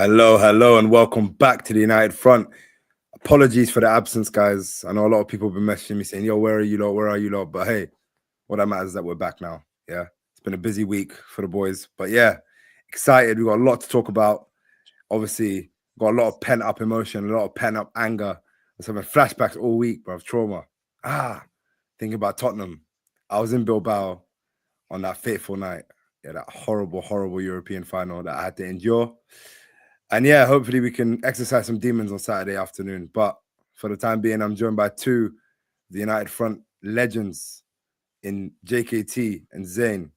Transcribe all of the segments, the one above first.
Hello, and welcome back to the United Front. Apologies for the absence, guys. I know a lot of people have been messaging me saying, yo, where are you lot? Where are you lot? But hey, what that matters is that we're back now. Yeah, it's been a busy week for the boys. But yeah, excited. We've got a lot to talk about. Obviously, got a lot of pent-up emotion, a lot of pent-up anger. I was having flashbacks all week, bro, of trauma. Thinking about Tottenham. I was in Bilbao on that fateful night. Yeah, that horrible European final that I had to endure. And yeah, hopefully we can exercise some demons on Saturday afternoon. But for the time being, I'm joined by two of the United Front legends in JKT and Zayn.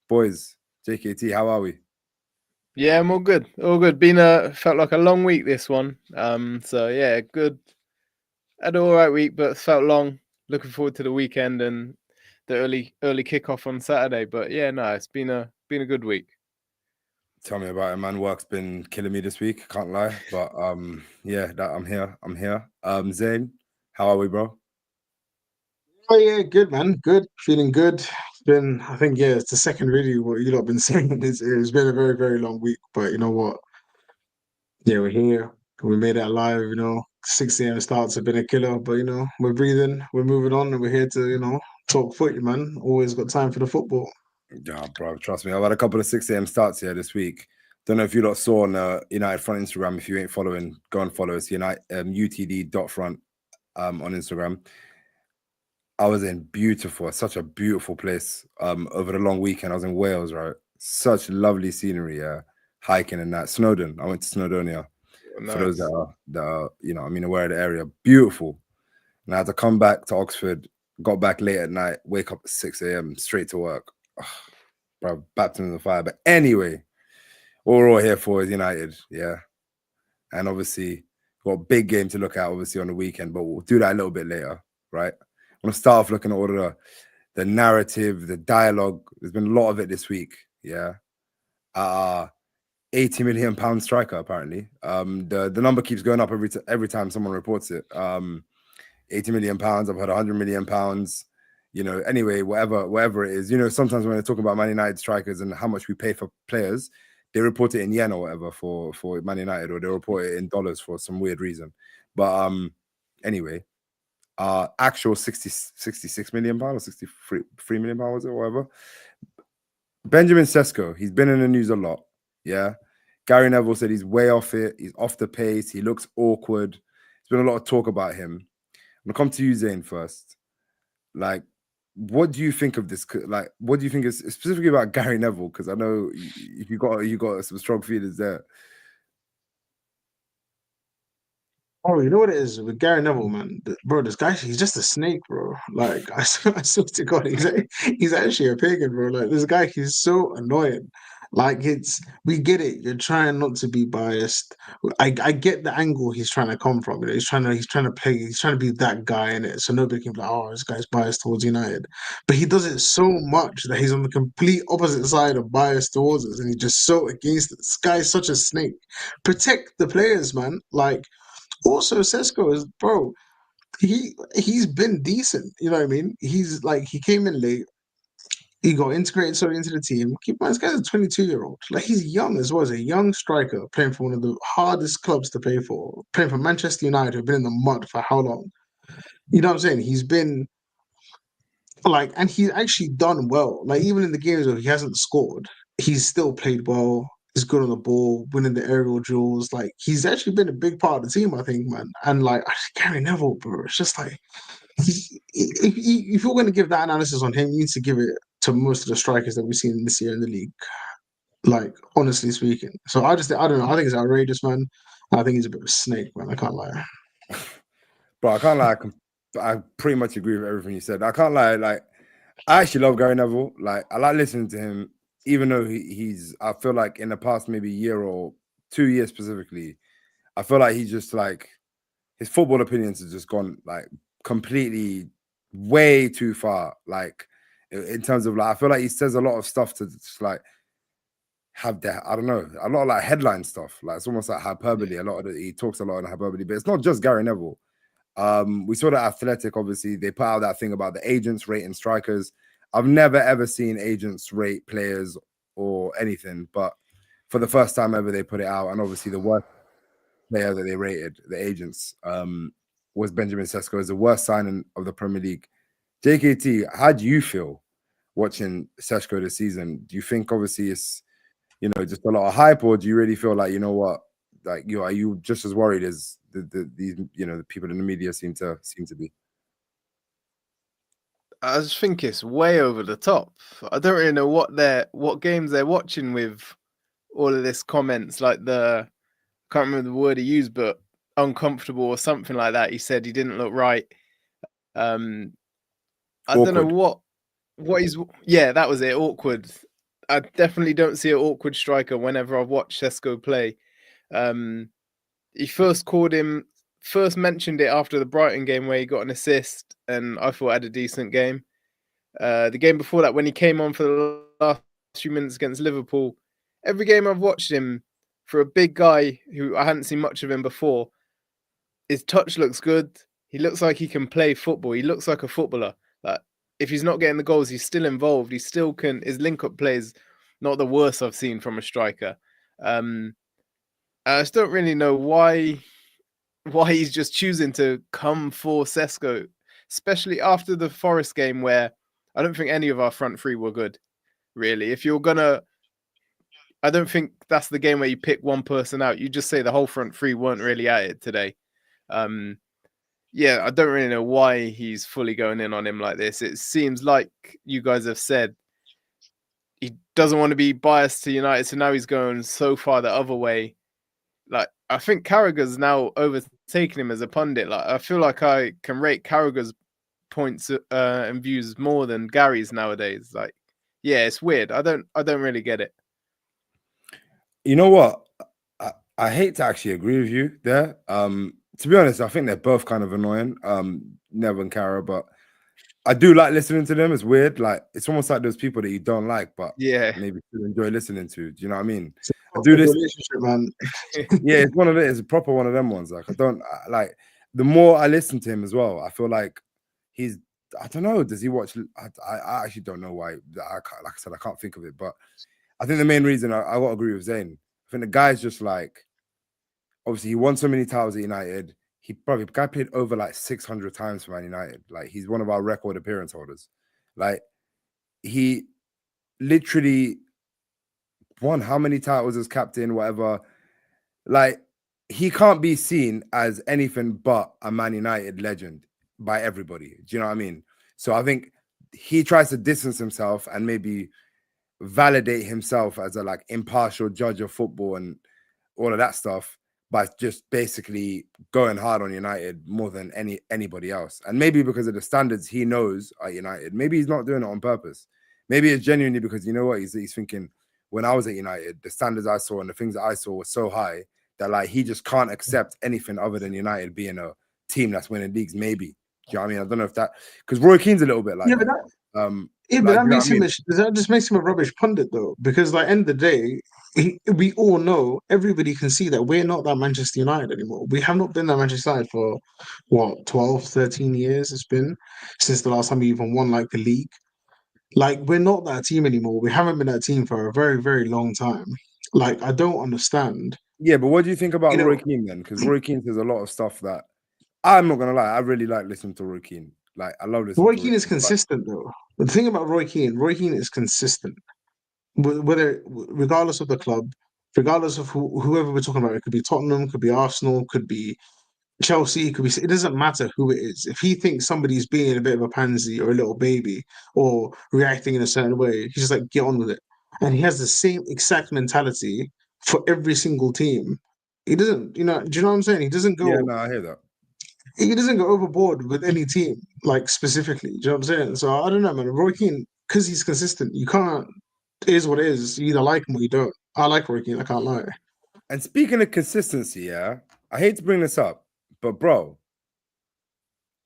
Boys, JKT, how are we? Yeah, I'm all good. Felt like a long week this one. So yeah, good. Had an all right week, but felt long. Looking forward to the weekend and the early kickoff on Saturday. But yeah, no, it's been a good week. Tell me about it, man. Work's been killing me this week, can't lie. But yeah, that I'm here. Zayn, how are we, bro? Oh yeah, good man, good, feeling good. I think, yeah, it's the second really what you lot been saying. It's been a very, very long week, but you know what? Yeah, we're here. We made it alive. 6 a.m. starts have been a killer, but we're breathing, we're moving on, and we're here to talk footy, man. Always got time for the football. Yeah, bro, trust me. I've had a couple of 6 a.m. starts here this week. Don't know if you lot saw on United Front Instagram. If you ain't following, go and follow us. UtdFront on Instagram. I was in such a beautiful place over the long weekend. I was in Wales, right? Such lovely scenery, hiking and that. Snowdon. I went to Snowdonia. Nice. For those that are aware of the area. Beautiful. And I had to come back to Oxford, got back late at night, wake up at 6 a.m. straight to work. Ugh, bro, baptism of fire. But anyway, what we're all here for is United, yeah. And obviously, got a big game to look at, obviously, on the weekend, but we'll do that a little bit later, right? I'm going to start off looking at all the narrative, the dialogue. There's been a lot of it this week, yeah. 80 million pound striker, apparently. The number keeps going up every time someone reports it. 80 million pounds, I've heard 100 million pounds. Anyway, whatever it is. Sometimes when they talk about Man United strikers and how much we pay for players, they report it in yen or whatever for Man United, or they report it in dollars for some weird reason. But anyway, actual 66 million pounds or 63 million pounds or whatever. Benjamin Šeško, he's been in the news a lot. Yeah. Gary Neville said he's way off it. He's off the pace. He looks awkward. There's been a lot of talk about him. I'm gonna come to you, Zayn, first. Like, what do you think of this? Like, what do you think is specifically about Gary Neville? Because I know you got some strong feelings there. Oh, you know what it is with Gary Neville, man? Bro, this guy, he's just a snake, bro. Like, I swear to God, he's actually a pagan, bro. Like, this guy, he's so annoying. Like, we get it. You're trying not to be biased. I get the angle he's trying to come from. He's trying to be that guy in it. So nobody can be like, oh, this guy's biased towards United. But he does it so much that he's on the complete opposite side of bias towards us, and he's just so against it. This guy's such a snake. Protect the players, man. Like, also, Šeško is, bro. He's been decent. You know what I mean? He came in late. He got integrated so into the team. Keep in mind, this guy's a 22-year-old. Like, he's young as well as a young striker playing for one of the hardest clubs to play for. Playing for Manchester United, who've been in the mud for how long? You know what I'm saying? He's been and he's actually done well. Like, even in the games where he hasn't scored, he's still played well. He's good on the ball, winning the aerial duels. Like, he's actually been a big part of the team, I think, man. And like, Gary Neville, bro, it's just like, if you're going to give that analysis on him, you need to give it to most of the strikers that we've seen this year in the league. Like, honestly speaking. So I don't know. I think it's outrageous, man. I think he's a bit of a snake, man. I can't lie. Bro, I can't lie. I pretty much agree with everything you said. I can't lie. Like, I actually love Gary Neville. Like, I like listening to him, even though he's. I feel like in the past maybe year or 2 years specifically, I feel like he's just like his football opinions have just gone like completely way too far. Like, in terms of like, I feel like he says a lot of stuff to just like have that. I don't know, a lot of like headline stuff. Like, it's almost like hyperbole. A lot of he talks a lot in hyperbole, but it's not just Gary Neville. We saw that Athletic, obviously, they put out that thing about the agents rating strikers. I've never ever seen agents rate players or anything, but for the first time ever, they put it out, and obviously the worst player that they rated, the agents, was Benjamin Šeško as the worst signing of the Premier League. JKT, how do you feel watching Šeško this season? Do you think obviously it's just a lot of hype, or do you really feel like what, like are you just as worried as these the people in the media seem to be? I just think it's way over the top. I don't really know what games they're watching with all of this comments, like I can't remember the word he used, but uncomfortable or something like that. He said he didn't look right. I don't know what he's. Yeah, that was it. Awkward. I definitely don't see an awkward striker whenever I've watched Šeško play. He first mentioned it after the Brighton game where he got an assist, and I thought had a decent game. The game before that, when he came on for the last few minutes against Liverpool, every game I've watched him, for a big guy who I hadn't seen much of him before, his touch looks good. He looks like he can play football. He looks like a footballer. Like, if he's not getting the goals, he's still involved. He still can. His link-up play is not the worst I've seen from a striker. I just don't really know why he's just choosing to come for Šeško, especially after the Forest game where I don't think any of our front three were good, really. If you're gonna, I don't think that's the game where you pick one person out. You just say the whole front three weren't really at it today. Yeah, I don't really know why he's fully going in on him like this. It seems like you guys have said he doesn't want to be biased to United, so now he's going so far the other way. Like, I think Carragher's now overtaken him as a pundit. Like, I feel like I can rate Carragher's points and views more than Gary's nowadays. Like, yeah, it's weird. I don't really get it. You know what? I hate to actually agree with you there. To be honest, I think they're both kind of annoying, Nev and Cara, but I do like listening to them. It's weird. Like, it's almost like those people that you don't like, but yeah, maybe you enjoy listening to. Do you know what I mean? I do this relationship, man. Yeah, it's one of it. It's a proper one of them ones. Like, like the more I listen to him as well, I feel like I don't know. Does he watch? I actually don't know why. Like I said, I can't think of it, but I think the main reason I got to agree with Zayn. I think the guy's just like, obviously he won so many titles at United. The guy played over like 600 times for Man United. Like, he's one of our record appearance holders. Like, he literally won how many titles as captain, whatever. Like, he can't be seen as anything but a Man United legend by everybody. Do you know what I mean? So I think he tries to distance himself and maybe validate himself as a like impartial judge of football and all of that stuff by just basically going hard on United more than anybody else. And maybe because of the standards he knows at United, maybe he's not doing it on purpose. Maybe it's genuinely because, you know what, he's thinking, when I was at United, the standards I saw and the things that I saw were so high that like he just can't accept anything other than United being a team that's winning leagues. Maybe. Do you know what I mean? I don't know if that, because Roy Keane's a little bit like Yeah, that. but that makes him that just makes him a rubbish pundit though, because like end of the day, we all know, everybody can see that we're not that Manchester United anymore. We have not been that Manchester United for what, 12, 13 years it's been since the last time we even won like the league. Like, we're not that team anymore. We haven't been that team for a very, very long time. Like, I don't understand. Yeah, but what do you think about Roy Keane then? Because Roy Keane says a lot of stuff that I'm not gonna lie, I really like listening to Roy Keane. Like, I love listening Roy to Keane is consistent though. The thing about Roy Keane is consistent. Whether, regardless of the club, regardless of whoever we're talking about, it could be Tottenham, could be Arsenal, could be Chelsea, could be, it doesn't matter who it is. If he thinks somebody's being a bit of a pansy or a little baby or reacting in a certain way, he's just like, get on with it. And he has the same exact mentality for every single team. He doesn't, do you know what I'm saying? He doesn't go. Yeah, no, I hear that. He doesn't go overboard with any team, like specifically. Do you know what I'm saying? So I don't know, man. Roy Keane, because he's consistent, you can't. It is what it is. You either like him or you don't. I like Roy Keane. I can't lie. And speaking of consistency, yeah, I hate to bring this up, but bro,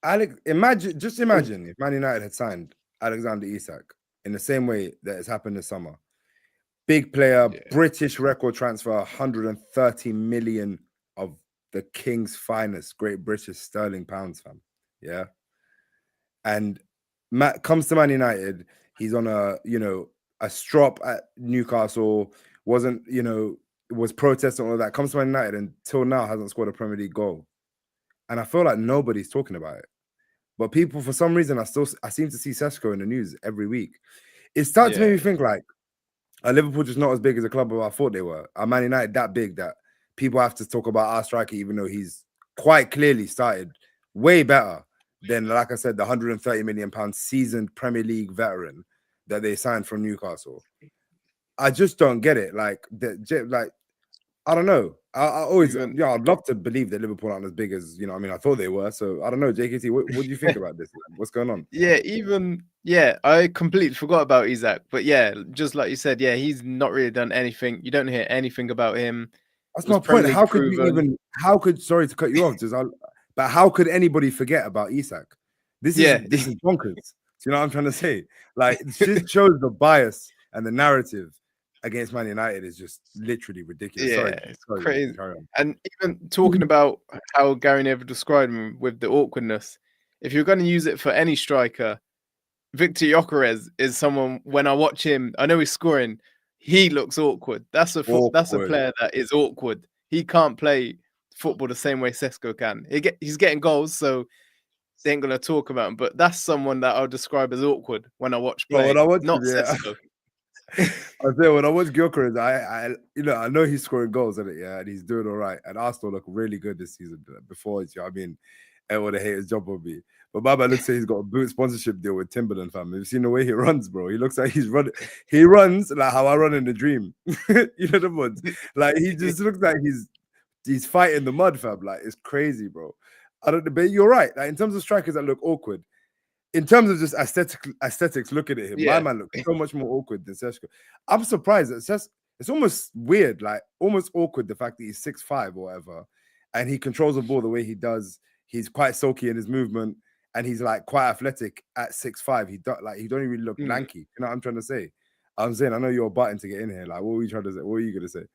imagine if Man United had signed Alexander Isak in the same way that has happened this summer. Big player, yeah. British record transfer, 130 million of the King's finest, Great British sterling pounds, fam. Yeah. And Matt comes to Man United. He's on a strop at Newcastle, wasn't, was protesting all of that. Comes to Man United and till now hasn't scored a Premier League goal. And I feel like nobody's talking about it. But people, for some reason, I seem to see Šeško in the news every week. It starts to make me think like, are Liverpool just not as big as a club as I thought they were? Are Man United that big that people have to talk about our striker, even though he's quite clearly started way better than, like I said, the £130 million seasoned Premier League veteran that they signed from Newcastle? I just don't get it. Like I don't know. I always, I'd love to believe that Liverpool aren't as big as, I thought they were. So I don't know, JKT, what do you think about this? What's going on? I completely forgot about Isak. But just like you said, he's not really done anything. You don't hear anything about him. That's my point. How could you even, sorry to cut you off, but how could anybody forget about Isak? This is bonkers. Do you know what I'm trying to say? Like, it just shows the bias and the narrative against Man United is just literally ridiculous. It's crazy. And even talking about how Gary Neville described him with the awkwardness, if you're going to use it for any striker, Victor Gyökeres is someone, when I watch him, I know he's scoring, he looks awkward. That's a player that is awkward. He can't play football the same way Šeško can. He's getting goals, so they ain't going to talk about him. But that's someone that I'll describe as awkward when I watch play, not Šeško. I say when I watch Gyökeres, I know he's scoring goals in it, and he's doing all right. And Arsenal look really good this season. Before, everyone haters jump on me. But my man looks like he's got a boot sponsorship deal with Timberland, fam. Have you seen the way he runs, bro? He looks like he's running. He runs like how I run in the dream. You know the ones. Like he just looks like he's fighting the mud, fam. Like it's crazy, bro. But you're right. Like in terms of strikers that look awkward. In terms of just aesthetics, looking at him, my man looks so much more awkward than Šeško. I'm surprised that it's almost weird, like almost awkward, the fact that he's 6'5" or whatever, and he controls the ball the way he does. He's quite silky in his movement, and he's like quite athletic at 6'5". He don't even really look lanky. You know what I'm trying to say? I'm saying, I know you're button to get in here. Like, what were you trying to say? What were you gonna say?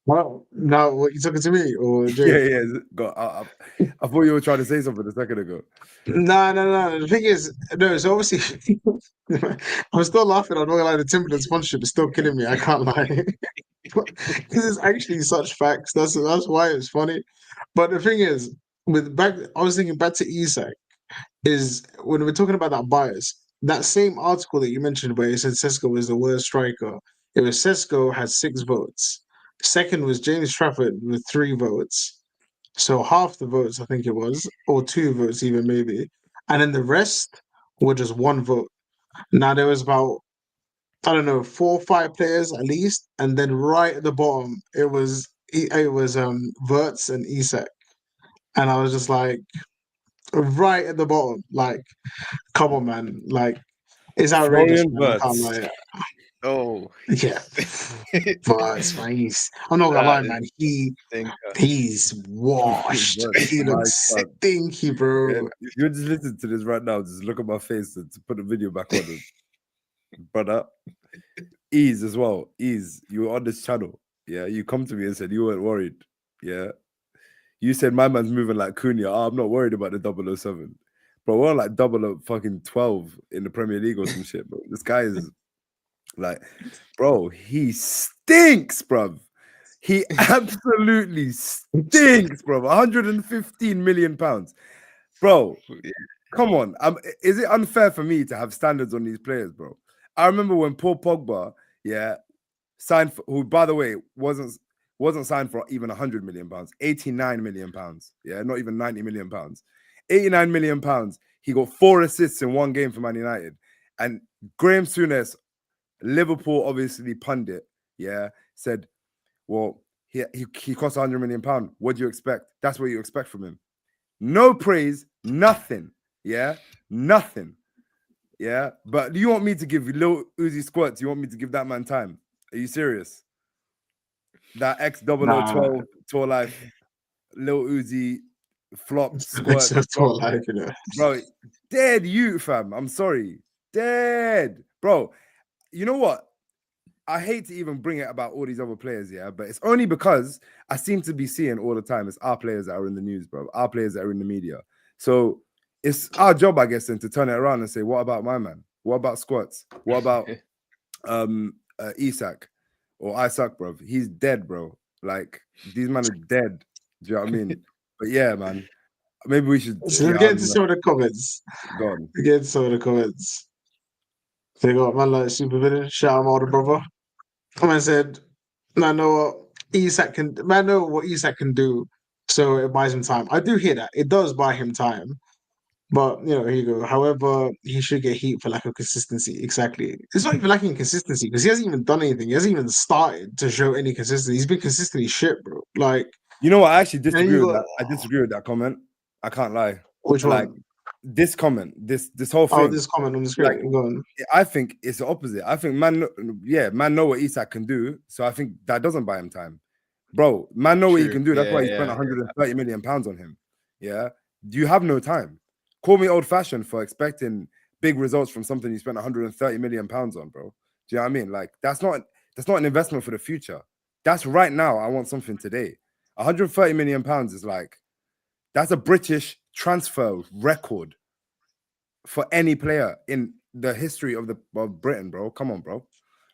Well, now what you talking to me or Jay? I thought you were trying to say something a second ago. No. The thing is, no. So obviously, I'm still laughing. I'm not gonna lie. The Timberland sponsorship is still killing me. I can't lie, because it's actually such facts. That's why it's funny. But the thing is, I was thinking back to Isak. Is when we're talking about that bias, that same article that you mentioned where it said Šeško was the worst striker. It was Šeško had 6 votes. Second was James Trafford with 3 votes. So half the votes, I think it was, or 2 votes even maybe. And then the rest were just 1 vote. Now there was about, I don't know, 4 or 5 players at least. And then right at the bottom, it was Wirtz and Isak. And I was just like, right at the bottom, like, come on, man. Like, it's outrageous, man. I can't lie. Oh, yeah. But I'm not gonna lie, man. He's washed. He looks stinky, bro. Yeah, if you're just listening to this right now, just look at my face to put the video back on it. Brother. Ease as well. Ease. You were on this channel. Yeah. You come to me and said you weren't worried. Yeah. You said my man's moving like Cunha. I'm not worried about the 007. Bro, we're on like 12 in the Premier League or some shit, bro. This guy is like, bro, he stinks, bruv. He absolutely stinks, bro. 115 million pounds. Bro, come on. Is it unfair for me to have standards on these players, bro? I remember when Paul Pogba, signed for, who, by the way, wasn't signed for even 100 million pounds, 89 million pounds. Yeah, not even 90 million pounds. 89 million pounds. He got 4 assists in 1 game for Man United. And Graham Souness, Liverpool obviously pundit, said, well, he cost 100 million pounds. What do you expect? That's what you expect from him. No praise, nothing. Nothing. But do you want me to give Lil Uzi squirts? You want me to give that man time? Are you serious? That X0012 tour life, Lil Uzi flop squirt. Life, Bro, dead you, fam. I'm sorry. Dead. Bro, you know what? I hate to even bring it about all these other players, but it's only because I seem to be seeing all the time it's our players that are in the news, bro. Our players that are in the media. So it's our job, I guess, then to turn it around and say, what about my man? What about squats? What about Isak or Isaac, bro. He's dead, bro. Like these men are dead. Do you know what I mean? But yeah, man. Maybe we should. So Yeah, let's I get don't into know. some of the comments. Go on. Let's get into some of the comments. They got man like supervillain. Shout out my older brother. Man said, "Man know what Isak can. Man know what Isak can do. So it buys him time. I do hear that. It does buy him time. But here you go. However, he should get heat for lack of consistency. Exactly. It's not even lacking consistency because he hasn't even done anything. He hasn't even started to show any consistency. He's been consistently shit, bro. Like, You know what? I actually and then disagree you with got that. I disagree with that comment. I can't lie. which Like one? this comment, this whole Oh, thing. this comment on the Like screen. Go on. I think it's the opposite. I think man know what Isak can do. So I think that doesn't buy him time. Bro, man know what he True. can do. That's why he Yeah, spent yeah. 130 million pounds on him. Yeah. You have no time. Call me old-fashioned for expecting big results from something you spent 130 million pounds on, bro. Do you know what I mean? Like that's not an investment for the future. That's right now. I want something today. 130 million pounds is like that's a British transfer record for any player in the history of Britain, bro. Come on, bro.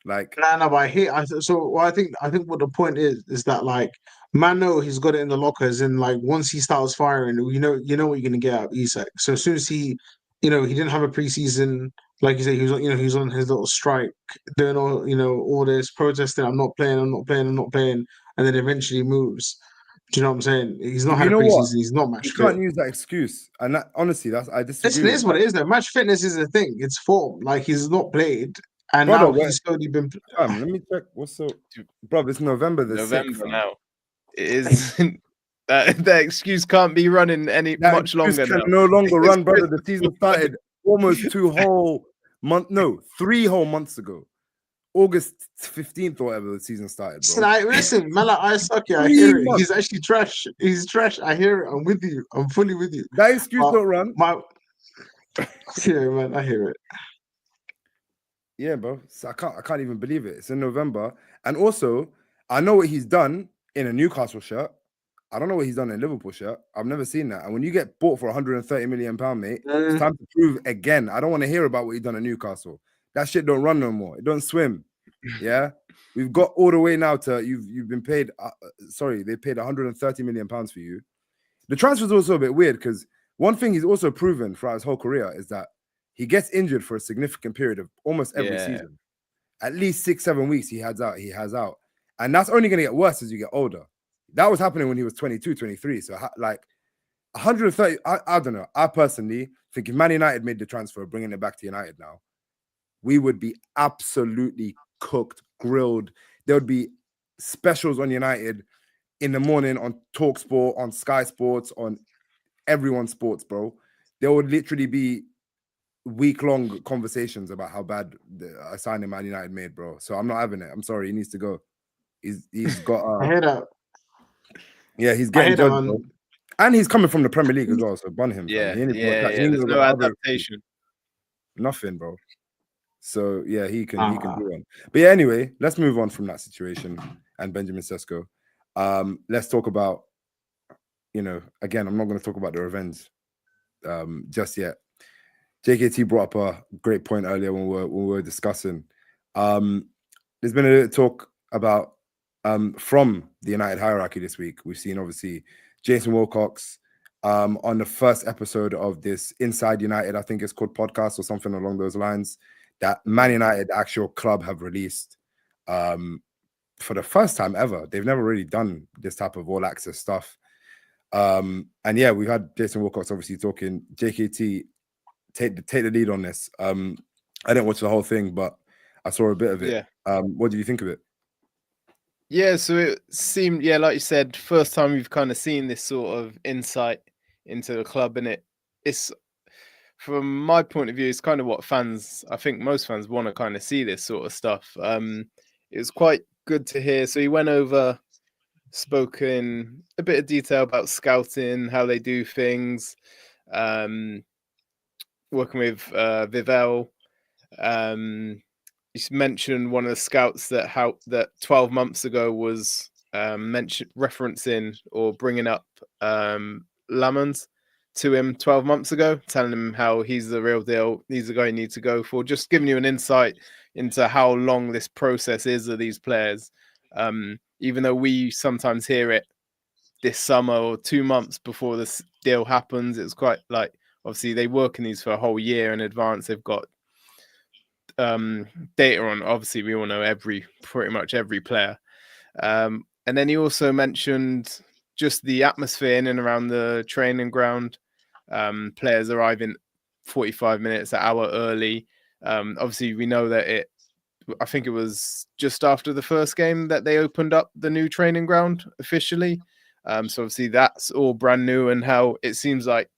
Like, No, but I think what the point is that like Mano, he's got it in the lockers, and like once he starts firing, you know what you're gonna get out of Isak. So as soon as he didn't have a preseason, like you said, he was on his little strike, doing all this protesting. I'm not playing. I'm not playing. I'm not playing, and then eventually moves. Do you know what I'm saying? He's not you had a know what? preseason. He's not match You fit. can't use that excuse. And that, honestly, I disagree Listen, it with is what that. it is. Though match fitness is a thing. It's form. Like he's not played, and Brother, now what? he's slowly been. Let me check. What's so, bro? It's November the 6th. November now. It is that excuse can't be running any That much excuse longer can now. no longer It's run, brother. The season started almost 3 whole months ago. August 15th or whatever the season started, bro. Listen, man, like, I suck it. I 3 hear it. months. He's actually trash. He's trash. I hear it. I'm with you. I'm fully with you. That excuse don't run. Yeah, man, I hear it. Yeah, bro. So I can't even believe it. It's in November. And also, I know what he's done in a Newcastle shirt. I don't know what he's done in a Liverpool shirt. I've never seen that. And when you get bought for 130 million pound, mate, it's time to prove again. I don't want to hear about what he's done at Newcastle. That shit don't run no more. It don't swim. Yeah. We've got all the way now to you've been paid. They paid 130 million pounds for you. The transfer's also a bit weird because one thing he's also proven throughout his whole career is that he gets injured for a significant period of almost every season. At least 6-7 weeks he has out. And that's only going to get worse as you get older. That was happening when he was 22, 23. So like 130, I don't know. I personally think if Man United made the transfer, bringing it back to United now, we would be absolutely cooked, grilled. There would be specials on United in the morning on TalkSport, on Sky Sports, on everyone's sports, bro. There would literally be week-long conversations about how bad the signing Man United made, bro. So I'm not having it. I'm sorry. He needs to go. He's got. I hear that. Yeah, he's getting that, judged, bro. And he's coming from the Premier League as well. So bun him. Yeah, Fam. There's no adaptation. Nothing, bro. So yeah, he can do one. But yeah, anyway, let's move on from that situation and Benjamin Šeško. Let's talk about, again, I'm not going to talk about the revenge just yet. JKT brought up a great point earlier when we were discussing. There's been a talk about from the United hierarchy this week. We've seen obviously Jason Wilcox on the first episode of this Inside United, I think it's called podcast or something along those lines, that Man United, the actual club, have released for the first time ever. They've never really done this type of all access stuff. And yeah, we had Jason Wilcox obviously talking. JKT take the lead on this. I didn't watch the whole thing, but I saw a bit of it. Yeah. What do you think of it? Yeah, so it seemed, like you said, first time we've kind of seen this sort of insight into the club, and it's from my point of view, it's kind of what fans, I think most fans want to kind of see this sort of stuff. It was quite good to hear. So he went over, spoke in a bit of detail about scouting, how they do things, working with Vivel. You mentioned one of the scouts that 12 months ago was referencing or bringing up Lamons, to him 12 months ago, telling him how he's the real deal, he's the guy you need to go for, just giving you an insight into how long this process is of these players. Even though we sometimes hear it this summer or 2 months before this deal happens, it's quite like, obviously they work in these for a whole year in advance. They've got data on, obviously we all know pretty much every player. And then he also mentioned just the atmosphere in and around the training ground. Players arriving 45 minutes, an hour early. Obviously, we know that I think it was just after the first game that they opened up the new training ground officially. So obviously that's all brand new, and how it seems like,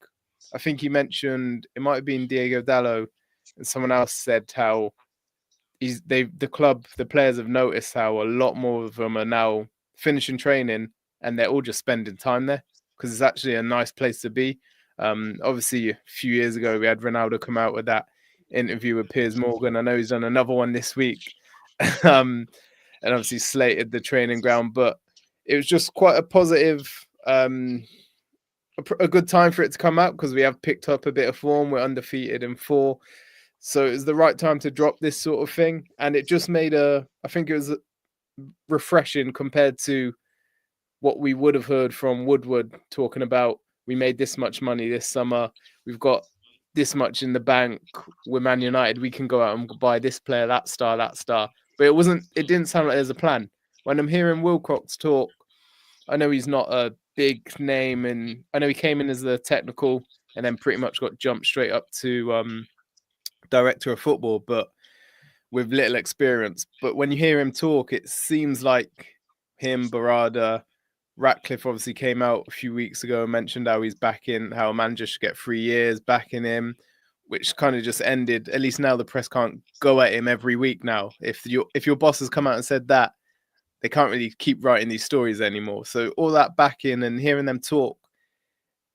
I think he mentioned, it might have been Diego Dallo, and someone else said how the players have noticed how a lot more of them are now finishing training and they're all just spending time there because it's actually a nice place to be. Obviously, a few years ago, we had Ronaldo come out with that interview with Piers Morgan. I know he's done another one this week, and obviously slated the training ground, but it was just quite a positive, a good time for it to come out because we have picked up a bit of form. We're undefeated in 4. So it was the right time to drop this sort of thing. And it just made I think it was refreshing compared to what we would have heard from Woodward talking about, we made this much money this summer, we've got this much in the bank, we're Man United, we can go out and buy this player, that star. But it didn't sound like there's a plan. When I'm hearing Wilcox talk, I know he's not a big name, and I know he came in as the technical and then pretty much got jumped straight up to director of football, but with little experience. But when you hear him talk, it seems like him, Barada, Ratcliffe obviously came out a few weeks ago and mentioned how he's backing, how a manager should get 3 years backing him, which kind of just ended. At least now the press can't go at him every week now. If your boss has come out and said that, they can't really keep writing these stories anymore. So all that backing and hearing them talk,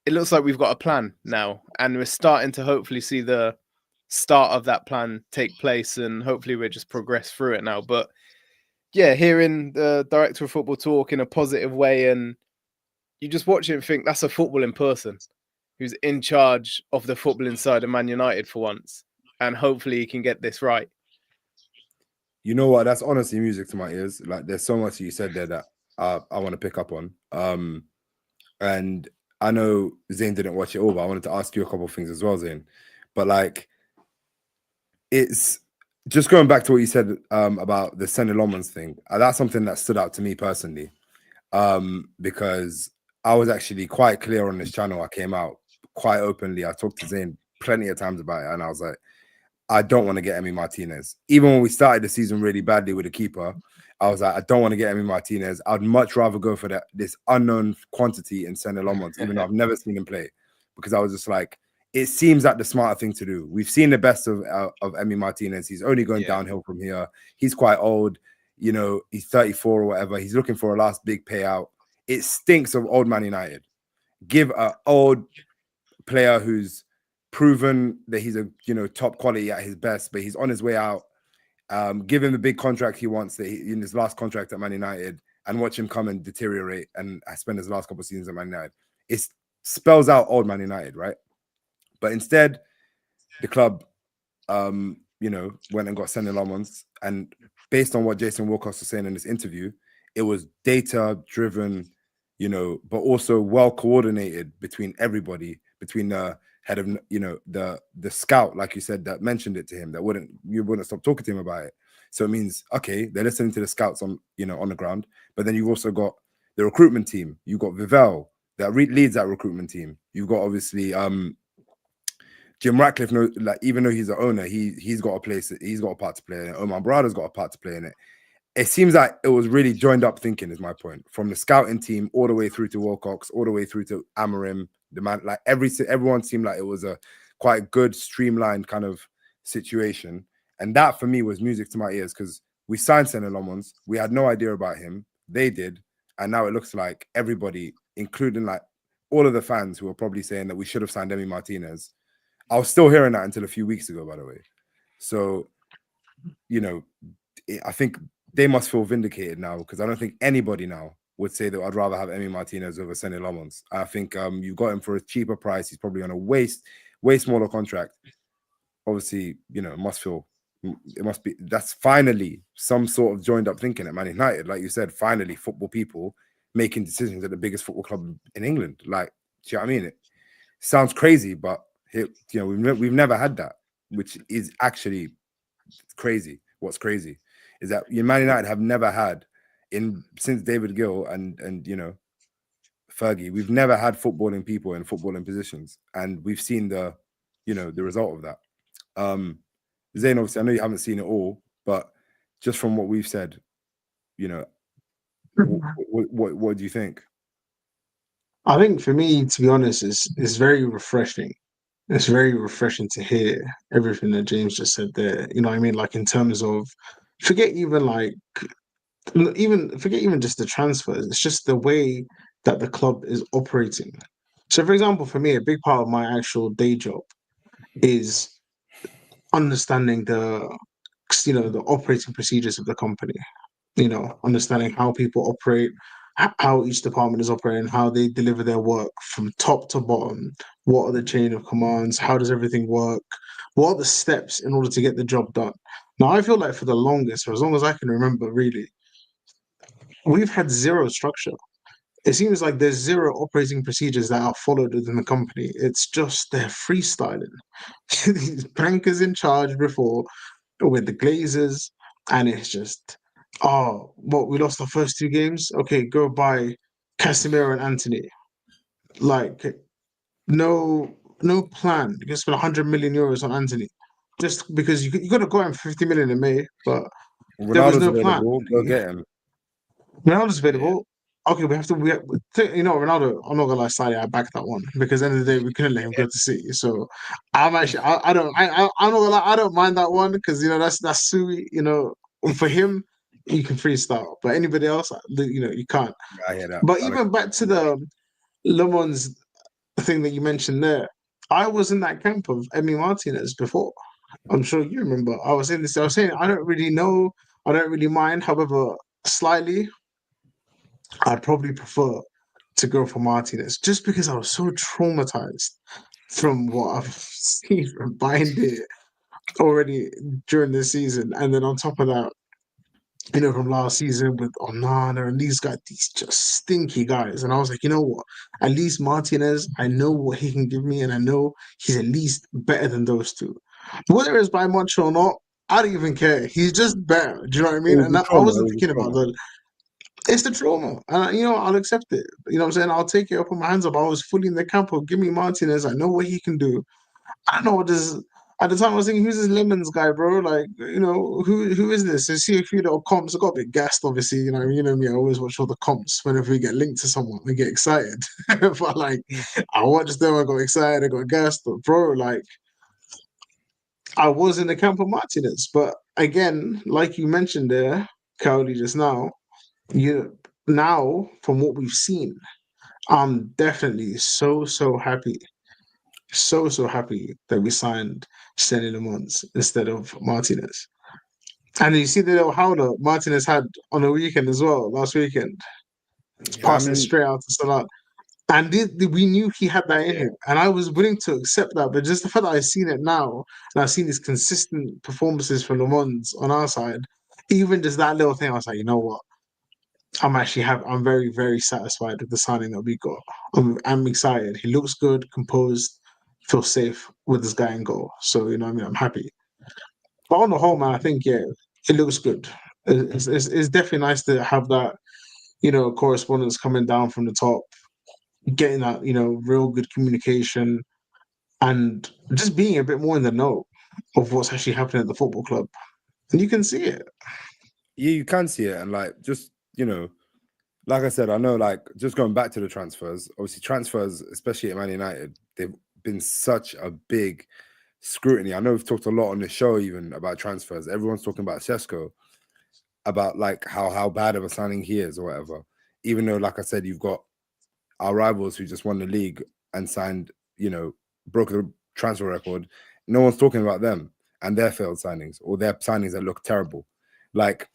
it looks like we've got a plan now, and we're starting to hopefully see the start of that plan take place, and hopefully we're just progress through it now. But yeah, hearing the director of football talk in a positive way, and you just watch it and think that's a footballing person who's in charge of the footballing side of Man United for once, and hopefully he can get this right. You know what? That's honestly music to my ears. Like, there's so much you said there that I want to pick up on. And I know Zayn didn't watch it all, but I wanted to ask you a couple of things as well, Zayn. But like, it's just going back to what you said about the Senna Lomans thing. That's something that stood out to me personally, because I was actually quite clear on this channel. I came out quite openly. I talked to Zayn plenty of times about it, and I was like, I don't want to get Emi Martinez. Even when we started the season really badly with the keeper, I was like, I don't want to get Emi Martinez. I'd much rather go for this unknown quantity in Senna Lomans, even though I've never seen him play, because I was just like, it seems like the smarter thing to do. We've seen the best of Emi Martinez. He's only going downhill from here. He's quite old. You know, he's 34 or whatever. He's looking for a last big payout. It stinks of old Man United. Give an old player who's proven that he's a top quality at his best, but he's on his way out. Give him the big contract he wants in his last contract at Man United, and watch him come and deteriorate and spend his last couple of seasons at Man United. It spells out old Man United, right? But instead, the club, went and got Senna Lomans, and based on what Jason Wilcox was saying in this interview, it was data-driven, but also well-coordinated between everybody, between the head of, the scout, like you said, that mentioned it to him, you wouldn't stop talking to him about it. So it means, okay, they're listening to the scouts on the ground, but then you've also got the recruitment team. You've got Vivell that leads that recruitment team. You've got obviously Jim Ratcliffe, even though he's the owner, he's got a part to play in it. Omar Brada's got a part to play in it. It seems like it was really joined up thinking, is my point, from the scouting team all the way through to Wilcox, all the way through to Amorim. The man, like everyone seemed like it was a quite good, streamlined kind of situation, and that for me was music to my ears, because we signed Senna Lomans, we had no idea about him, they did, and now it looks like everybody, including like all of the fans who are probably saying that we should have signed Emi Martinez. I was still hearing that until a few weeks ago, by the way. So, I think they must feel vindicated now, because I don't think anybody now would say that I'd rather have Emi Martinez over Sene Lamons. I think you got him for a cheaper price. He's probably on a way smaller contract. Obviously, you know, it must be that's finally some sort of joined up thinking at Man United. Like you said, finally football people making decisions at the biggest football club in England. Like, do you know what I mean? It sounds crazy, but we've never had that, which is actually crazy. What's crazy is that Man United have never had since David Gill and you know Fergie, we've never had footballing people in footballing positions, and we've seen the result of that. Zayn, obviously, I know you haven't seen it all, but just from what we've said, you know, what do you think? I think for me, to be honest, is very refreshing. It's very refreshing to hear everything that James just said there. You know what I mean? Like in terms of forget even like forget even just the transfers. It's just the way that the club is operating. So, for example, for me, a big part of my actual day job is understanding the operating procedures of the company. You know, understanding how people operate, how each department is operating, how they deliver their work from top to bottom. What are the chain of commands? How does everything work? What are the steps in order to get the job done? Now, I feel like for the longest, or as long as I can remember, really, we've had zero structure. It seems like there's zero operating procedures that are followed within the company. It's just they're freestyling. These bankers in charge before with the Glazers, and it's just, oh, what we lost the first two games. Okay, go buy Casemiro and Anthony. Like no plan. You can spend 100 million euros on Anthony just because you got to go him 50 million in May, but there was Ronaldo's no plan. available. Go get him. Ronaldo's available. Okay, Ronaldo. I'm not gonna lie, Saudi, I back that one because at the end of the day we couldn't let him go to City. So I'm actually, I don't, I'm not gonna lie, I don't mind that one because that's Sui. You know, for him, you can freestyle, but anybody else, you can't. I hear that. But even back to the Le Mans thing that you mentioned there, I was in that camp of Emi Martinez before. I'm sure you remember. I was in this. I was saying I don't really know. I don't really mind. However, slightly. I'd probably prefer to go for Martinez just because I was so traumatized from what I've seen from buying it already during this season. And then on top of that, from last season with Onana and these guys, these just stinky guys. And I was like, you know what? At least Martinez, I know what he can give me, and I know he's at least better than those two. Whether it's by much or not, I don't even care. He's just better. Do you know what I It mean? was And the I trauma. It wasn't was the thinking about trauma. the it's the trauma. And I'll accept it. You know what I'm saying? I'll take it, I'll put my hands up. I was fully in the camp of give me Martinez. I know what he can do. I don't know what this at the time I was thinking, who's this Lemons guy, bro? Like, who is this? I see a few little comps. I got a bit gassed, obviously. You know me, I always watch all the comps whenever we get linked to someone, I get excited. But like I watched them, I got excited, I got gassed. But bro, like I was in the camp of Martinez. But again, like you mentioned there, Cowley just now, now from what we've seen, I'm definitely so happy, so happy that we signed Stanley Lamont instead of Martinez. And you see the little howler Martinez had on the weekend as well, last weekend, I passing mean, straight out to Salah. And we knew he had that in yeah. him, and I was willing to accept that. But just the fact that I've seen it now, and I've seen these consistent performances from Lamont on our side, even just that little thing, I was like, you know what? I'm very, very satisfied with the signing that we got. I'm excited. He looks good, composed, feel safe with this guy in goal. So, you know what I mean? I'm happy. But on the whole, man, I think, yeah, it looks good. It's definitely nice to have that, correspondence coming down from the top, getting that, real good communication and just being a bit more in the know of what's actually happening at the football club. And you can see it. Yeah, you can see it, and like just like I said, I know, like just going back to the transfers. Obviously, transfers, especially at Man United, they've been such a big scrutiny. I know we've talked a lot on the show even about transfers. Everyone's talking about Šeško, about like how bad of a signing he is or whatever. Even though, like I said, you've got our rivals who just won the league and signed, broke the transfer record. No one's talking about them and their failed signings or their signings that look terrible. Like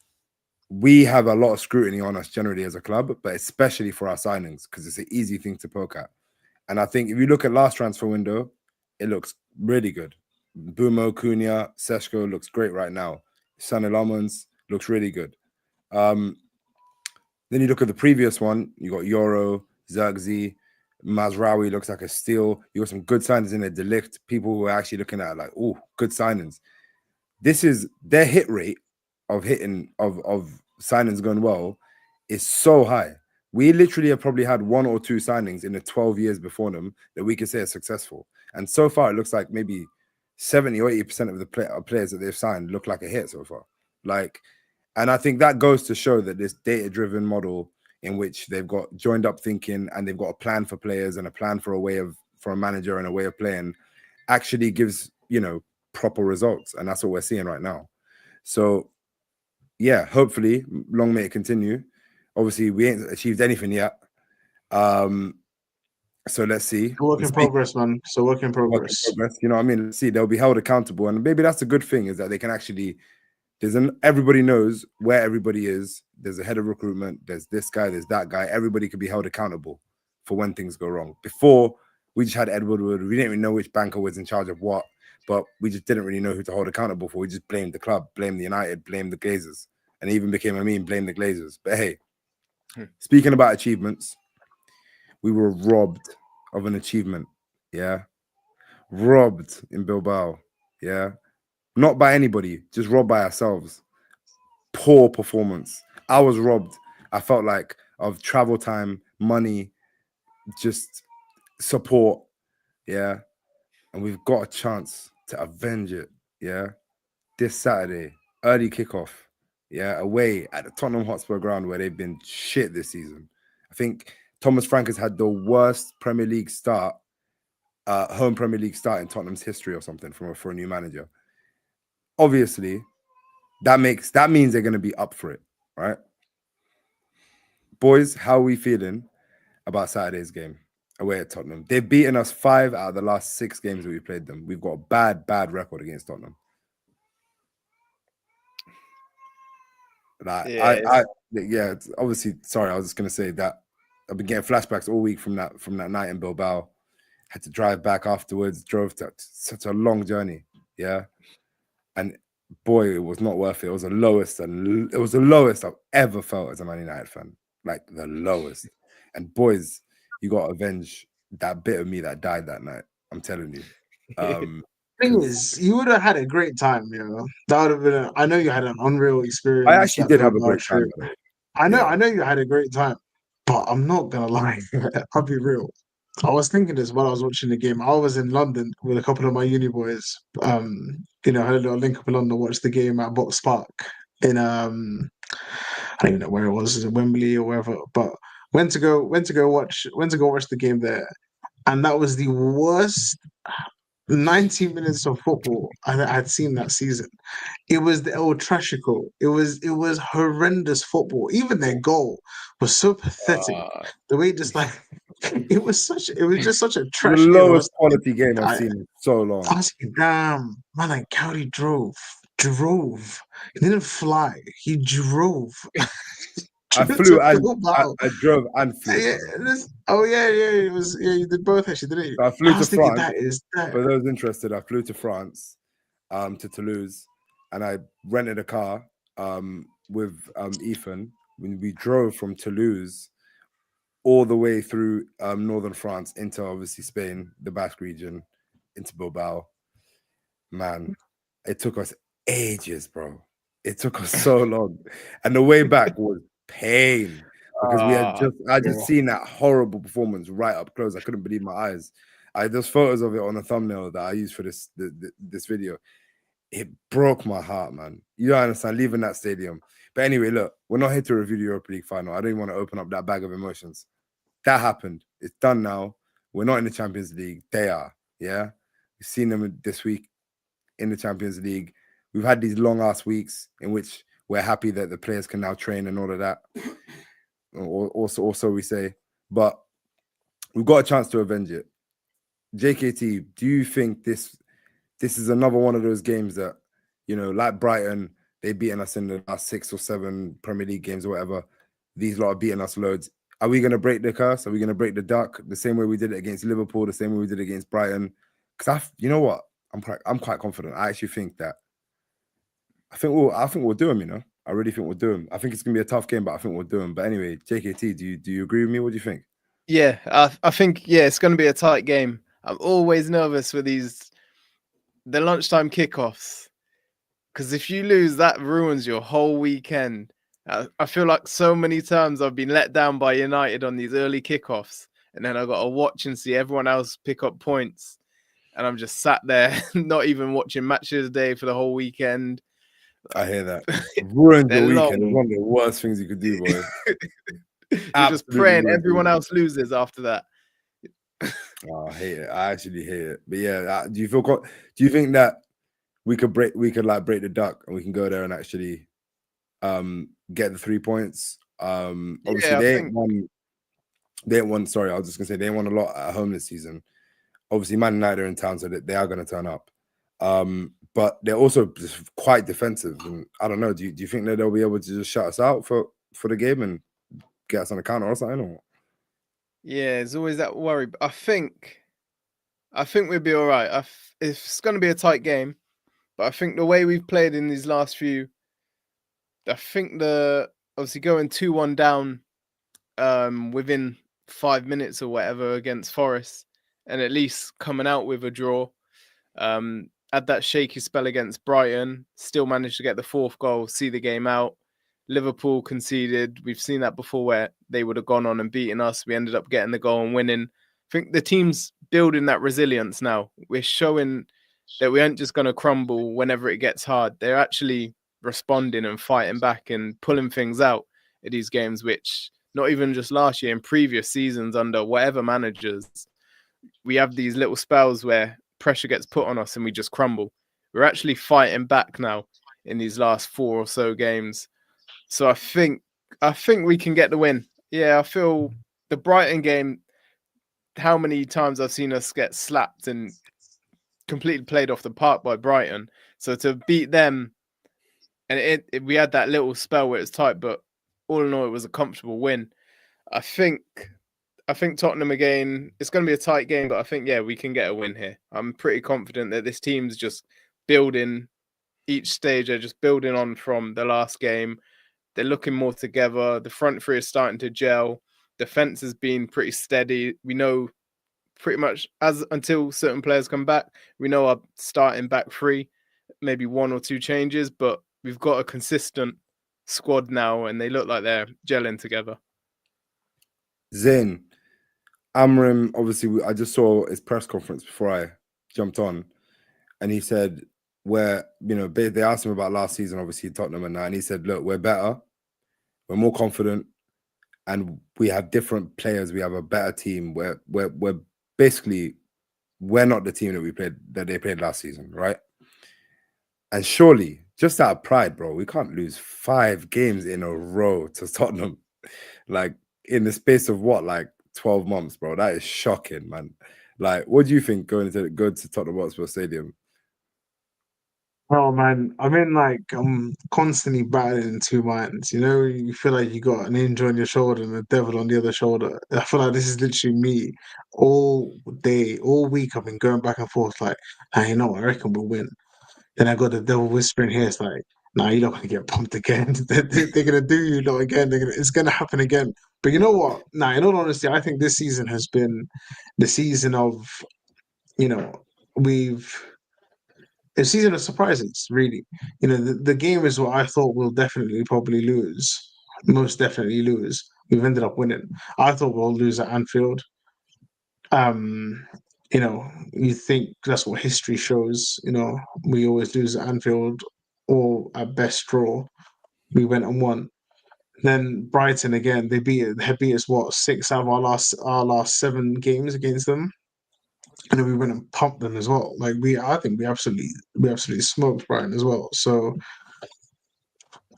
we have a lot of scrutiny on us generally as a club, but especially for our signings, because it's an easy thing to poke at. And I think if you look at last transfer window, it looks really good. Bumo, Cunha, Šeško looks great right now. Sonny Lamons looks really good. Then you look at the previous one, you got Yoro, Zirkzee, Mazraoui looks like a steal. You got some good signings in there, Delict, people who are actually looking at like, oh, good signings. This is their hit rate of hitting of signings going well is so high. We literally have probably had 1 or 2 signings in the 12 years before them that we could say are successful. And so far, it looks like maybe 70 or 80% of the players that they've signed look like a hit so far. Like, and I think that goes to show that this data-driven model in which they've got joined up thinking and they've got a plan for players and a plan for a manager and a way of playing actually gives, you know, proper results. And that's what we're seeing right now. So yeah, hopefully long may it continue. Obviously we ain't achieved anything yet. So let's see. Work in progress, man. So work in progress. You know what I mean? Let's see, they'll be held accountable. And maybe that's a good thing, is that they can actually, everybody knows where everybody is. There's a head of recruitment, there's this guy, there's that guy. Everybody can be held accountable for when things go wrong. Before, we just had Ed Woodward. We didn't even know which banker was in charge of what, but we just didn't really know who to hold accountable for. We just blamed the club, blamed the United, blamed the Glazers. And it even became a meme, blame the Glazers. But hey, speaking about achievements, we were robbed of an achievement. Yeah. Robbed in Bilbao. Yeah. Not by anybody, just robbed by ourselves. Poor performance. I was robbed. I felt like of travel time, money, just support. Yeah. And we've got a chance to avenge it. Yeah. This Saturday, early kickoff. Yeah. Away at the Tottenham Hotspur ground where they've been shit this season. I think Thomas Frank has had the worst Premier League start, home Premier League start in Tottenham's history or something for a new manager. Obviously, that means they're going to be up for it, right? Boys, how are we feeling about Saturday's game away at Tottenham? They've beaten us 5 out of the last 6 games that we played them. We've got a bad record against Tottenham. Like, yeah, obviously, sorry, I was just going to say that I've been getting flashbacks all week from that night in Bilbao. Had to drive back afterwards, drove to such a long journey. Yeah. And boy, it was not worth it. It was the lowest I've ever felt as a Man United fan. Like the lowest. And boys, you got to avenge that bit of me that died that night. I'm telling you. Thing is, you would have had a great time, you know. That would have been. I know you had an unreal experience. I actually did have a great time. I know you had a great time, but I'm not gonna lie. I'll be real. I was thinking this while I was watching the game. I was in London with a couple of my uni boys. You know, had a little link up in London, watched the game at Box Park in I don't even know where it was, is it Wembley or wherever, but went to go watch the game there. And that was the worst 90 minutes of football I had seen that season. It was the El Trashico. It was horrendous football. Even their goal was so pathetic. The way just like it was just such a trash the game. lowest quality game I've seen in so long. I was like, damn, man, like Cowdy drove. He didn't fly. He drove. I flew and I drove and flew. Yeah, it was. Yeah, you did both actually, didn't you? So I flew to thinking, France. For those interested, I flew to France, to Toulouse, and I rented a car with Ethan. When we drove from Toulouse all the way through northern France into obviously Spain, the Basque region, into Bilbao. Man, it took us ages, bro. It took us so long, and the way back was pain because I just seen that horrible performance right up close. I couldn't believe my eyes. There's photos of it on the thumbnail that I used for this video. It broke my heart, man. You don't understand leaving that stadium. But anyway, look, we're not here to review the Europa League final. I don't even want to open up that bag of emotions. That happened. It's done now. We're not in the Champions League. They are. Yeah, we've seen them this week in the Champions League. We've had these long ass weeks in which we're happy that the players can now train and all of that. Also we say, but we've got a chance to avenge it. JKT, do you think this is another one of those games that, you know, like Brighton, They've beaten us in the last 6 or 7 Premier League games or whatever. These lot are beating us loads. Are we going to break the curse? Are we going to break the duck the same way we did it against Liverpool, the same way we did it against Brighton? Because you know what? I'm quite confident. I actually think that I think we'll do them. You know, I really think we'll do them. I think it's going to be a tough game, but I think we'll do them. But anyway, JKT, do you agree with me? What do you think? Yeah, I think it's going to be a tight game. I'm always nervous with the lunchtime kickoffs, because if you lose, that ruins your whole weekend. I feel like so many times I've been let down by United on these early kickoffs, and then I got to watch and see everyone else pick up points, and I'm just sat there not even watching matches a day for the whole weekend. I hear that. Ruins your weekend. long. One of the worst things you could do, boy. You're just praying everyone else loses after that. Oh, I hate it. I actually hate it. But yeah, do you think that we could break the duck and we can go there and actually get the 3 points? Obviously they ain't won. Sorry, I was just gonna say they ain't won a lot at home this season. Obviously, Man United are in town, so they are gonna turn up. But they're also just quite defensive. And I don't know, do you think that they'll be able to just shut us out for the game and get us on the counter or something? Or? Yeah, there's always that worry. But I think we'll be all right. It's going to be a tight game, but I think the way we've played in these last few, I think obviously going 2-1 down within 5 minutes or whatever against Forest, and at least coming out with a draw. Had that shaky spell against Brighton, still managed to get the 4th goal, see the game out. Liverpool conceded. We've seen that before where they would have gone on and beaten us. We ended up getting the goal and winning. I think the team's building that resilience now. We're showing that we aren't just going to crumble whenever it gets hard. They're actually responding and fighting back and pulling things out at these games, which not even just last year, in previous seasons under whatever managers, we have these little spells where pressure gets put on us and we just crumble. We're actually fighting back now in these last 4 or so games. So I think we can get the win. Yeah, I feel the Brighton game, how many times I've seen us get slapped and completely played off the park by Brighton. So to beat them, and we had that little spell where it was tight, but all in all, it was a comfortable win. I think Tottenham again, it's going to be a tight game, but I think, we can get a win here. I'm pretty confident that this team's just building each stage. They're just building on from the last game. They're looking more together. The front three is starting to gel. Defense has been pretty steady. We know pretty much until certain players come back, we know our starting back three, maybe 1 or 2 changes, but we've got a consistent squad now and they look like they're gelling together. Zain, Amram, obviously, I just saw his press conference before I jumped on, and he said, they asked him about last season, obviously, Tottenham and that, and he said, look, we're better, we're more confident, and we have different players. We have a better team. We're basically, we're not the team that they played last season, right? And surely, just out of pride, bro, we can't lose 5 games in a row to Tottenham. Like, in the space of 12 months, bro? That is shocking, man. Like, what do you think going to Tottenham Hotspur Stadium? Oh man, I'm constantly battling 2 minds. You know, you feel like you got an angel on your shoulder and a devil on the other shoulder. I feel like this is literally me all day, all week. I've been going back and forth like, hey, you know what? I reckon we'll win. Then I got the devil whispering here. It's like, nah, you're not gonna get pumped again. They're gonna do you lot again. It's gonna happen again. But you know what? Nah, in all honesty, I think this season has been the season of, you know, we've a season of surprises, really. You know, the game is what I thought we'll definitely probably lose, most definitely lose. We've ended up winning. I thought we'll lose at Anfield. Um, you think that's what history shows. You know, we always lose at Anfield or at best draw. We went and won. Then Brighton again, they beat us what 6 out of our last 7 games against them. And then we went and pumped them as well. I think we absolutely smoked Brighton as well. So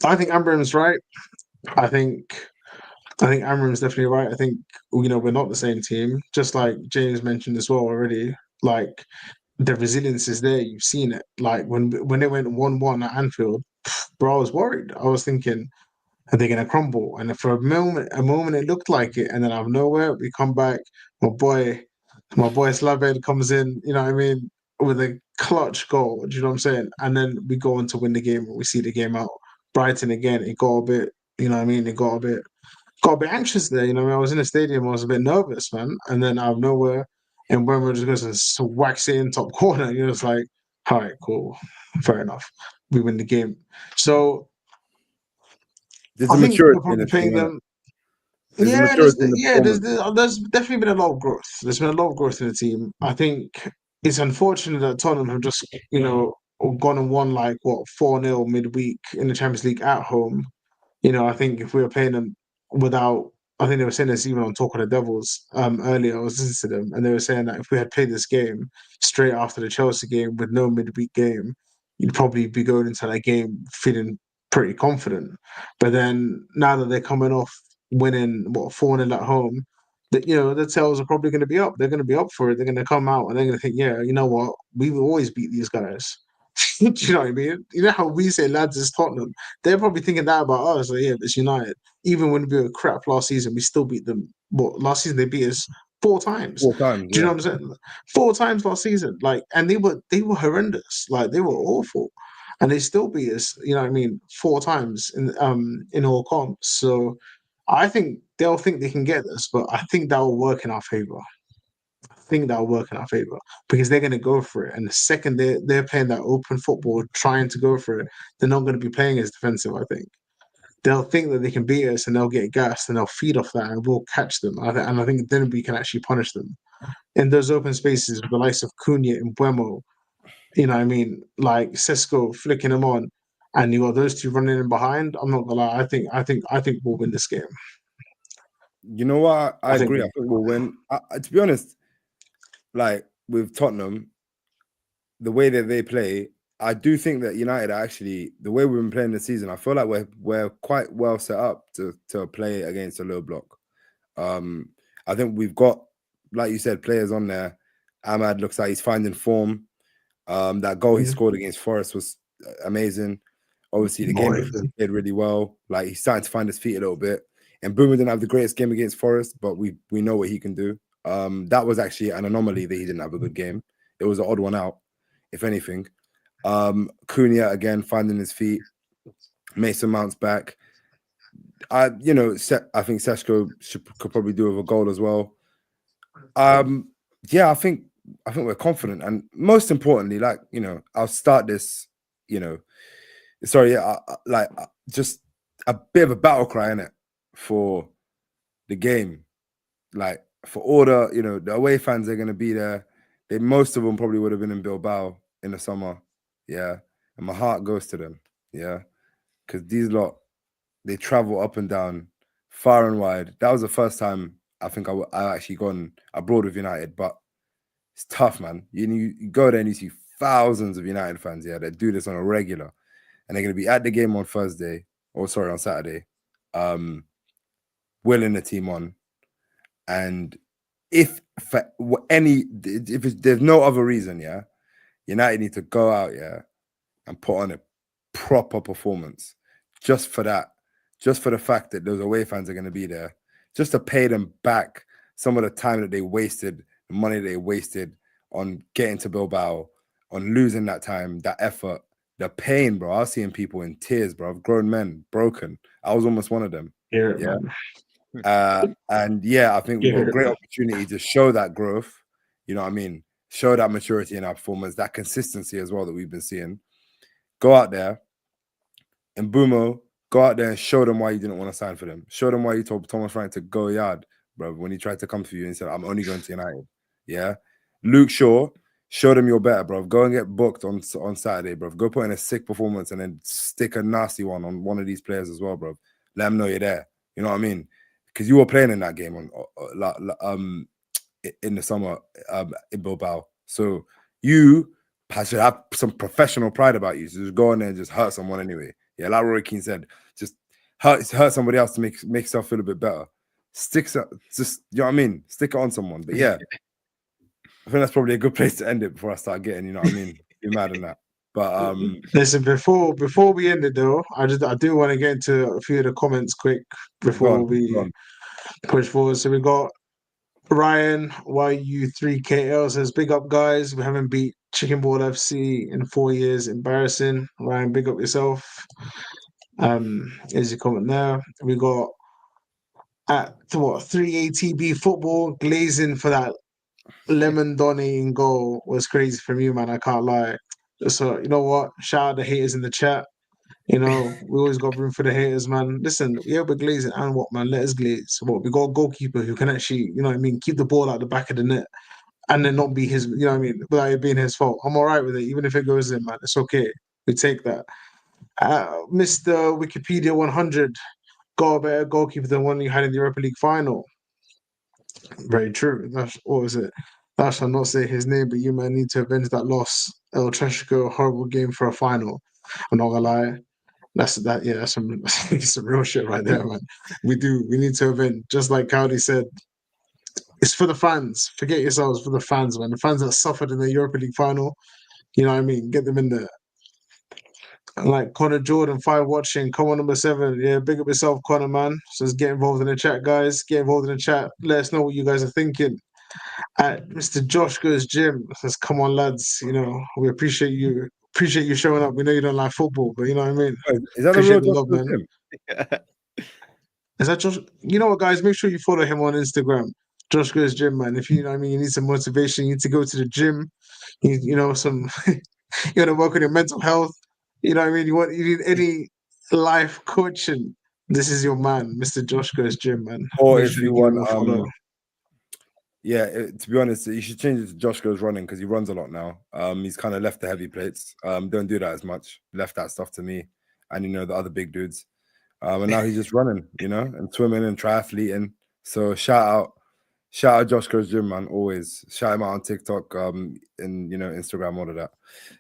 I think Amram's right. I think Amram's definitely right. I think we're not the same team. Just like James mentioned as well already. Like the resilience is there. You've seen it. Like when they went 1-1 at Anfield, bro, I was worried. I was thinking, are they going to crumble? And for a moment, it looked like it. And then out of nowhere, we come back. My boy, my boy Slaven comes in. You know what I mean? With a clutch goal. Do you know what I'm saying? And then we go on to win the game. We see the game out. Brighton again. It got a bit. You know what I mean? It got a bit anxious there. You know, I was in the stadium. I was a bit nervous, man. And then out of nowhere, and when just goes and whacks it in top corner, you're just like, all right, cool, fair enough. We win the game. So There's I a think we're maturity in probably the team, paying innit? them. There's a Yeah, there's maturity in the yeah, performance. there's definitely been a lot of growth. There's been a lot of growth in the team. I think it's unfortunate that Tottenham have just, gone and won like what 4-0 midweek in the Champions League at home. I think if we were playing them without, I think they were saying this even on Talk of the Devils earlier. I was listening to them, and they were saying that if we had played this game straight after the Chelsea game with no midweek game, you'd probably be going into that game feeling pretty confident. But then now that they're coming off winning what 4-0 at home, that the tails are probably going to be up. They're going to be up for it. They're going to come out and they're going to think, yeah, you know what, we will always beat these guys. Do you know what I mean? You know how we say lads is Tottenham. They're probably thinking that about us. Like, yeah, it's United. Even when we were crap last season, we still beat them. What last season they beat us 4 times. 4 times, Do you yeah. know what I'm saying? 4 times last season. Like, and they were horrendous. Like they were awful. And they still beat us, you know what I mean, 4 times in all comps. So I think they'll think they can get this, but I think that will work in our favor. I think that'll work in our favor because they're going to go for it. And the second they're playing that open football, trying to go for it, they're not going to be playing as defensive. I think they'll think that they can beat us and they'll get gassed and they'll feed off that and we'll catch them. And I think then we can actually punish them in those open spaces with the likes of Cunha and Buemo. You know what I mean? Like Šeško flicking them on. And you got those two running in behind. I'm not gonna lie. I think we'll win this game. You know what? I I think agree. I think we'll win. To be honest, like with Tottenham, the way that they play, I do think that United are actually the way we've been playing this season. I feel like we're quite well set up to play against a low block. I think we've got, like you said, players on there. Ahmad looks like he's finding form. That goal he scored against Forest was amazing. Obviously, the game before he played really well. Like he's starting to find his feet a little bit. And Boomer didn't have the greatest game against Forest, but we know what he can do. That was actually an anomaly that he didn't have a good game. It was an odd one out, if anything. Cunha again finding his feet. Mason Mount's back. I think Šeško could probably do with a goal as well. Yeah, I think we're confident, and most importantly, I'll start this. Just a bit of a battle cry in it for the game, like for all the away fans are going to be there. Most of them probably would have been in Bilbao in the summer, yeah, and my heart goes to them, yeah, because these lot, they travel up and down, far and wide. That was the first time I think I actually gone abroad with United, but it's tough, man. You go there and you see thousands of United fans, yeah, that do this on a regular, and they're going to be at the game on Saturday, willing the team on, and if there's no other reason, yeah, United need to go out, yeah, and put on a proper performance just for that. Just for the fact that those away fans are going to be there, just to pay them back some of the time that they wasted, the money they wasted on getting to Bilbao, on losing that time, that effort, the pain, bro. I was seeing people in tears, bro. Grown men broken. I was almost one of them. Yeah. And yeah, I think we've got a great opportunity to show that growth. You know what I mean? Show that maturity in our performance, that consistency as well that we've been seeing. Go out there and Bumo. Go out there and show them why you didn't want to sign for them. Show them why you told Thomas Frank to go yard, bro, when he tried to come for you and said, I'm only going to United. Yeah. Luke Shaw, show them you're better, bro. Go and get booked on Saturday, bro. Go put in a sick performance and then stick a nasty one on one of these players as well, bro. Let them know you're there. You know what I mean? Because you were playing in that game in the summer in Bilbao. So you should have some professional pride about you. So just go in there and just hurt someone anyway. Yeah, like Roy Keane said, just hurt somebody else to make yourself feel a bit better. You know what I mean? Stick it on someone. But yeah, I think that's probably a good place to end it before I start getting, you know what I mean? Be mad in that. But Listen, before we end it though, I do want to get into a few of the comments quick go before on, go we on. push forward. So we got Ryan YU3KL says, "Big up, guys. We haven't beat Chicken Ball FC in 4 years. Embarrassing." Ryan, big up yourself. Here's your comment there. We got at 3ATB football glazing for that Lemon Donny in goal was crazy from you, man. I can't lie. So you know what? Shout out the haters in the chat. You know, we always got room for the haters, man. Listen, yeah, we're glazing and what, man? Let us glaze. What we got a goalkeeper who can actually, you know what I mean, keep the ball out the back of the net and then not be his, you know what I mean, without it being his fault. I'm all right with it, even if it goes in, man. It's okay. We take that. Mr. Wikipedia 100 got a better goalkeeper than one you had in the Europa League final. Very true. What was it? Thou shall not say his name, but you might need to avenge that loss. El Šeško, horrible game for a final. I'm not gonna lie. That's some some real shit right there, man. We need to avenge. Just like Cowdy said, it's for the fans. Forget yourselves for the fans, man. The fans that suffered in the Europa League final. You know what I mean? Get them in there. And like Connor Jordan, 5 watching. Come on, number 7. Yeah, big up yourself, Connor, man. So just get involved in the chat, guys. Get involved in the chat. Let us know what you guys are thinking. Mr. Josh Goes Gym says, "Come on, lads. You know, we appreciate you. Appreciate you showing up. We know you don't like football, but you know what I mean. Is that the Appreciate real the Josh love, man. Yeah. Is that Josh? You know what, guys? Make sure you follow him on Instagram. Josh Goes Gym, man. If you know what I mean, you need some motivation. You need to go to the gym. You know, some you want to work on your mental health. You know what I mean? You need any life coaching. This is your man, Mr. Josh Goes Gym, man. Or Make if sure you you give him want, a follow. to be honest, you should change it to Josh Goes Running because he runs a lot now. He's kind of left the heavy plates. Don't do that as much. Left that stuff to me and the other big dudes. And now he's just running, and swimming and triathleting. So shout out Josh Goes Gym, man. Always shout him out on TikTok, and Instagram, all of that.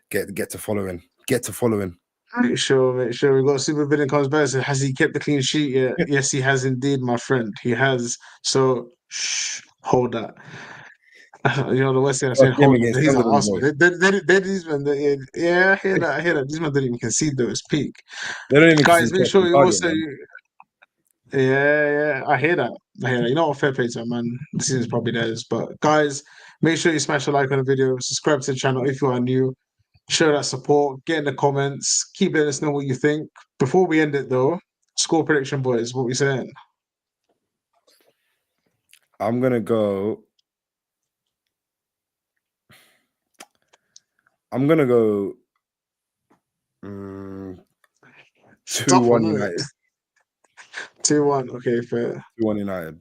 Get to following. Get to following. Make sure. We got Super Villain comes back and says, "Has he kept the clean sheet yet?" Yes, he has indeed, my friend. He has. So shh, hold that. The West End are saying, First game "Hold on." against He's an Sunderland, Arsenal. though. These men, yeah, I hear that. These men don't even concede though. It's peak. They don't even Guys, make sure you target, also. man. Yeah, I hear that. You know what? Fair play to him, man. The season's probably theirs. But guys, make sure you smash a like on the video, subscribe to the channel if you are new. Show that support, get in the comments, keep letting us know what you think. Before we end it though, score prediction, boys. What we saying? I'm gonna go 2-1 Tough one, isn't United. it? 2-1. Okay, fair. 2-1 United.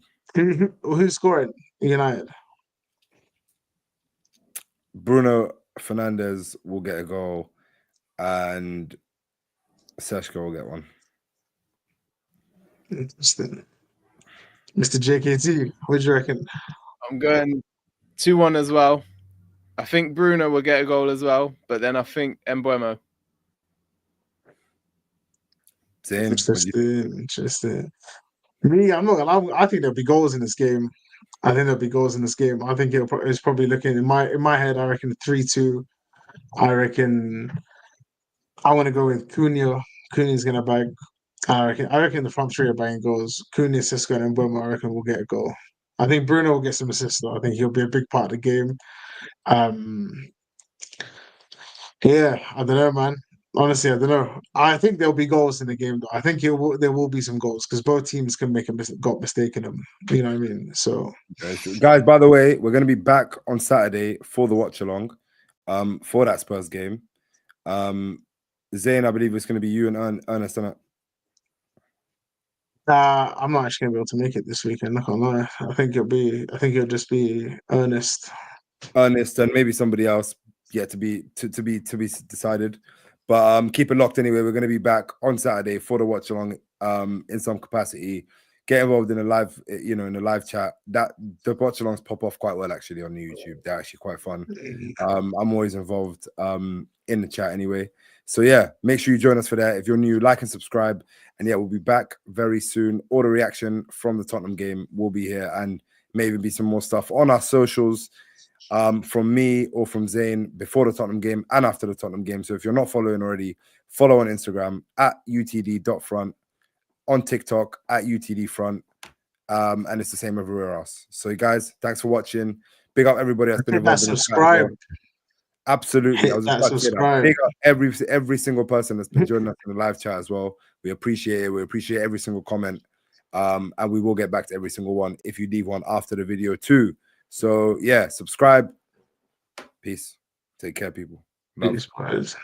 Who's scoring? United. Bruno Fernandes will get a goal, and Šeško will get one. Interesting. Mr. JKT, what do you reckon? I'm going 2-1 as well. I think Bruno will get a goal as well, but then I think Mbeumo. Same. Interesting. Me, I'm not gonna. I think there'll be goals in this game. I think it's probably looking in my head. I reckon 3-2. I reckon I want to go with Cunha. Cunha's gonna bag. I reckon the front three are banging goals. Cunha, Šeško, and Mbeumo, I reckon will get a goal. I think Bruno will get some assists though. I think he'll be a big part of the game. Yeah, I don't know, man. Honestly, I don't know. I think there'll be goals in the game though. I think there will be some goals because both teams can make got mistake in them. You know what I mean? So guys, by the way, we're gonna be back on Saturday for the watch along, for that Spurs game. Zayn, I believe it's gonna be you and Ernest, isn't it? I'm not actually gonna be able to make it this weekend. Not gonna lie. I think it'll just be Ernest, and maybe somebody else yet to be decided. But keep it locked anyway. We're going to be back on Saturday for the watch along in some capacity. Get involved in a live, in the live chat. That the watch alongs pop off quite well actually on YouTube. They're actually quite fun. I'm always involved in the chat anyway. So yeah, make sure you join us for that. If you're new, like and subscribe. And yeah, we'll be back very soon. All the reaction from the Tottenham game will be here, and maybe be some more stuff on our socials. from me or from Zayn before the Tottenham game and after the Tottenham game. So if you're not following already, follow on Instagram at UtdFront, on TikTok at UtdFront, and it's the same everywhere else. So guys, thanks for watching. Big up everybody that's been Hit that involved in the chat as subscribe. well. Absolutely. I Hit was just that about to say that. subscribe. Big up every single person that's been joining us in the live chat as well. We appreciate it. We appreciate every single comment. And we will get back to every single one if you leave one after the video too. So yeah, subscribe. Peace. Take care, people. Love. Peace, boys.